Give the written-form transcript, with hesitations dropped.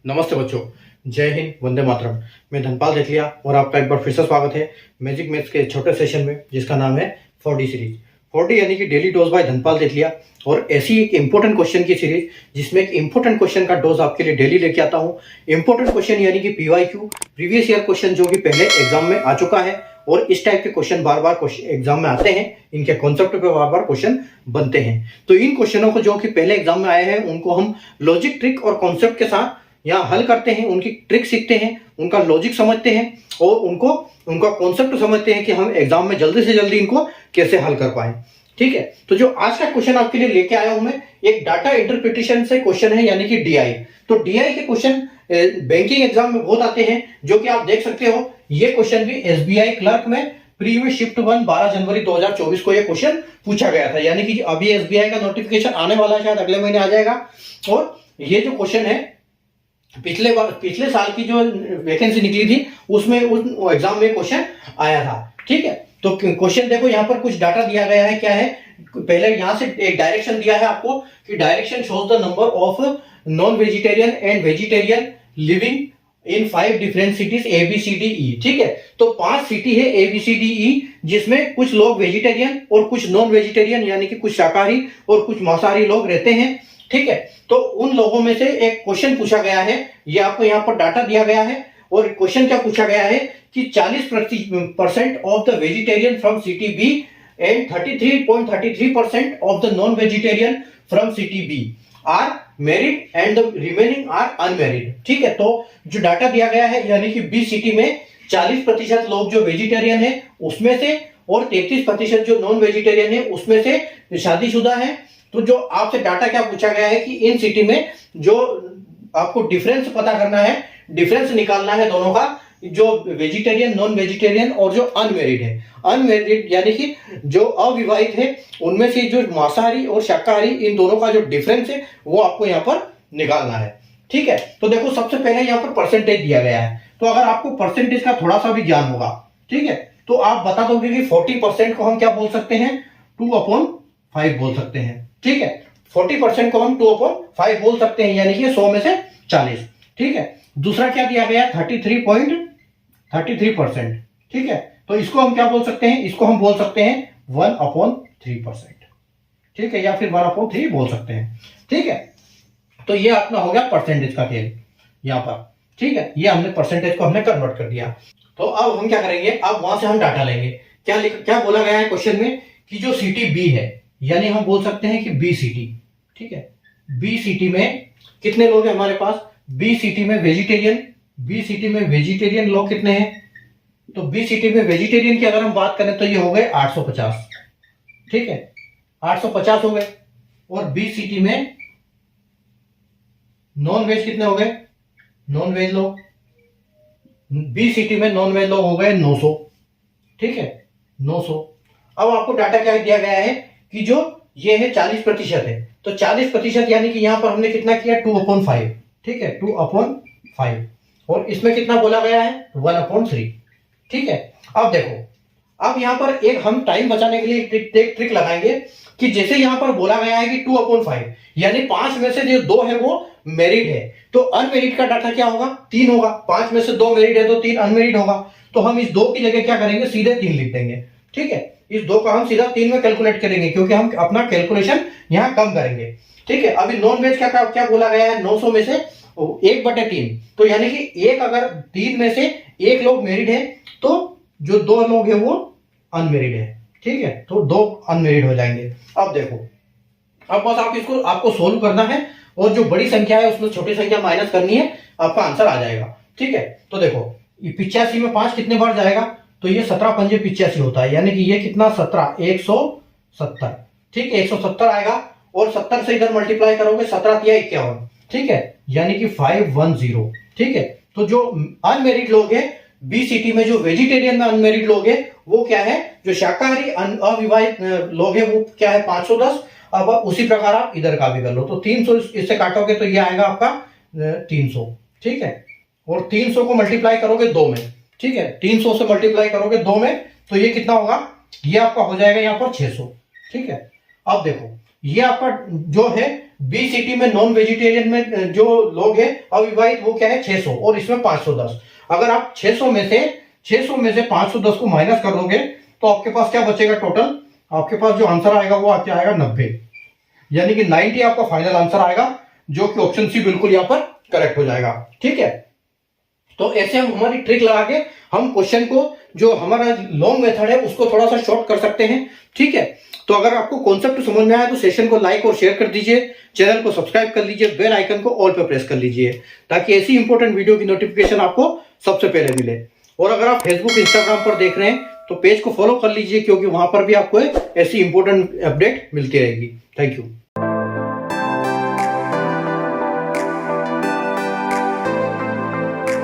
नमस्ते बच्चों, जय हिंद, वंदे मातरम। मैं धनपाल देथलिया और आपका एक बार फिर से स्वागत है मैजिक मैथ्स के छोटे सेशन में, जिसका नाम है 4D सीरीज। 4D यानी कि डेली डोज बाय धनपाल देथलिया, और ऐसी एक इंपॉर्टेंट क्वेश्चन की सीरीज जिसमें एक इंपॉर्टेंट क्वेश्चन का डोज आपके लिए डेली लेके आता हूँ। इंपॉर्टेंट क्वेश्चन यानी कि PYQ, प्रीवियस ईयर क्वेश्चन, जो कि पहले एग्जाम में आ चुका है, और इस टाइप के क्वेश्चन बार बार एग्जाम में आते हैं, इनके कॉन्सेप्ट पे बार बार क्वेश्चन बनते हैं। तो इन क्वेश्चनों को जो कि पहले एग्जाम में आए हैं, उनको हम लॉजिक, ट्रिक और कॉन्सेप्ट के साथ यहाँ हल करते हैं, उनकी ट्रिक सीखते हैं, उनका लॉजिक समझते हैं और उनका कॉन्सेप्ट समझते हैं कि हम एग्जाम में जल्दी से जल्दी इनको कैसे हल कर पाए। ठीक है, तो जो आज का क्वेश्चन आपके लिए लेके आया हूं मैं, एक डाटा इंटरप्रिटेशन से क्वेश्चन है, यानी कि DI। तो DI के क्वेश्चन बैंकिंग एग्जाम में बहुत आते हैं, जो कि आप देख सकते हो। ये क्वेश्चन भी SBI क्लर्क में प्रीवियस शिफ्ट 1 12 जनवरी 2024 को ये क्वेश्चन पूछा गया था, यानी कि अभी SBI का नोटिफिकेशन आने वाला है, शायद अगले महीने आ जाएगा। और ये जो क्वेश्चन है, पिछले साल की जो वैकेंसी निकली थी उसमें उस एग्जाम में क्वेश्चन आया था। ठीक है, तो क्वेश्चन देखो, यहाँ पर कुछ डाटा दिया गया है। क्या है, पहले यहाँ से एक डायरेक्शन दिया है आपको कि direction shows the number of non vegetarian and vegetarian living in 5 different cities ABCDE। ठीक है, तो 5 सिटी है ABCDE, जिसमें कुछ लोग वेजिटेरियन और कुछ नॉन वेजिटेरियन, यानी कि कुछ शाकाहारी और कुछ मांसाहारी लोग रहते हैं। ठीक है, तो उन लोगों में से एक क्वेश्चन पूछा गया है। ये आपको यहाँ पर डाटा दिया गया है, और क्वेश्चन क्या पूछा गया है कि 40% of the vegetarian from city B and 33.33% of the non vegetarian from city B are married and the remaining are unmarried. ठीक है, तो जो डाटा दिया गया है, यानी कि बी सिटी में 40% लोग जो वेजिटेरियन है उसमें से, और 33% जो नॉन वेजिटेरियन है उसमें से शादीशुदा है। तो जो आपसे डाटा क्या पूछा गया है कि इन सिटी में जो आपको डिफरेंस पता करना है, डिफरेंस निकालना है दोनों का, जो वेजिटेरियन, नॉन वेजिटेरियन और जो अनमेरिड है। अनमेरिड यानी कि जो अविवाहित है, उनमें से जो मांसाहारी और शाकाहारी, इन दोनों का जो डिफरेंस है वो आपको यहाँ पर निकालना है। ठीक है, तो देखो, सबसे पहले यहाँ पर परसेंटेज दिया गया है। तो अगर आपको परसेंटेज का थोड़ा सा भी ज्ञान होगा, ठीक है, तो आप बता दोगे कि 40% को हम क्या बोल सकते हैं, 2/5 बोल सकते हैं। ठीक है, 40% को हम 2/5 बोल सकते हैं, यानी कि 100 में से 40। ठीक है, दूसरा क्या दिया गया, 33.33%। ठीक है, तो इसको हम क्या बोल सकते हैं, इसको हम बोल सकते हैं 1/3%। ठीक है, या फिर 1/3 बोल सकते हैं। ठीक है, तो ये अपना हो गया परसेंटेज का खेल यहां पर। ठीक है, ये हमने परसेंटेज को हमने कन्वर्ट कर दिया। तो अब हम क्या करेंगे, अब वहां से हम डाटा लेंगे। क्या बोला गया है क्वेश्चन में कि जो सिटी बी है, यानी हम बोल सकते हैं कि बी सिटी। ठीक है, बी सिटी में कितने लोग हैं हमारे पास, बी सिटी में वेजिटेरियन लोग कितने हैं, तो बी सिटी में वेजिटेरियन की अगर हम बात करें तो ये हो गए 850। ठीक है, 850 हो गए। और बी सिटी में नॉन वेज कितने हो गए, नॉन वेज लोग, बी सिटी में नॉन वेज लोग हो गए 900। ठीक है, 900। अब आपको डाटा क्या दिया गया है कि जो ये है 40% है, तो 40% यानी कि यहां पर हमने कितना किया, 2/5। ठीक है, 2/5, और इसमें कितना बोला गया है, 1/3। ठीक है, अब देखो, अब यहां पर एक हम टाइम बचाने के लिए एक ट्रिक लगाएंगे कि जैसे यहां पर बोला गया है कि 2/5, यानी 5 में से जो 2 है वो मैरिड है, तो अनमेरिड का डाटा क्या होगा, 3 होगा। 5 में से 2 मैरिड है तो 3 अनमेरिड होगा। तो हम इस 2 की जगह क्या करेंगे, सीधे 3 लिख देंगे। ठीक है, इस 2 का हम सीधा 3 में कैलकुलेट करेंगे, क्योंकि हम अपना कैलकुलेशन यहां कम करेंगे। ठीक है, अभी नॉन वेज क्या बोला गया है, 900 में से 1/3, तो यानी कि एक, अगर 3 में से 1 लोग मैरिड है तो जो 2 लोग हैं वो अनमेरिड है। ठीक है, तो 2 अनमेरिड हो जाएंगे। अब देखो, अब बस आपको सोल्व करना है, और जो बड़ी संख्या है उसमें छोटी संख्या माइनस करनी है, आपका आंसर आ जाएगा। ठीक है, तो देखो, ये 85 में 5 कितने बार जाएगा, तो ये 17 पंजे 85 होता है, यानी कि ये कितना, 170। ठीक है, 170 आएगा, और 70 से इधर मल्टीप्लाई करोगे, 17 × 51। ठीक है, यानी कि 510। ठीक है, तो जो अनमेरिड लोग हैं बी सिटी में, जो वेजिटेरियन में अनमेरिड लोग हैं वो क्या है, जो शाकाहारी अविवाहित लोग हैं वो क्या है, 510। अब उसी प्रकार आप इधर का भी कर लो, तो 300 इससे काटोगे तो ये आएगा आपका 300। ठीक है, और 300 को मल्टीप्लाई करोगे 2 में। ठीक है, 300 से मल्टीप्लाई करोगे 2 में, तो ये कितना होगा, ये आपका हो जाएगा यहाँ पर 600। ठीक है, अब देखो, ये आपका जो है बी सिटी में नॉन वेजिटेरियन में जो लोग हैं अविवाहित वो क्या है 600 और इसमें 510। अगर आप 600 में से 510 को माइनस कर दोगे तो आपके पास क्या बचेगा टोटल, आपके पास जो आंसर आएगा वो क्या आएगा 90, यानी कि 90 आपका फाइनल आंसर आएगा, जो कि ऑप्शन सी बिल्कुल यहां पर करेक्ट हो जाएगा। ठीक है, तो ऐसे हम हमारी ट्रिक लगा के हम क्वेश्चन को जो हमारा लॉन्ग मेथड है उसको थोड़ा सा शॉर्ट कर सकते हैं। ठीक है, तो अगर आपको कॉन्सेप्ट समझ में आया तो सेशन को लाइक और शेयर कर दीजिए, चैनल को सब्सक्राइब कर लीजिए, बेल आइकन को ऑल पे प्रेस कर लीजिए ताकि ऐसी इंपॉर्टेंट वीडियो की नोटिफिकेशन आपको सबसे पहले मिले। और अगर आप फेसबुक इंस्टाग्राम पर देख रहे हैं तो पेज को फॉलो कर लीजिए, क्योंकि वहां पर भी आपको ऐसी इंपॉर्टेंट अपडेट मिलती रहेगी। Thank you.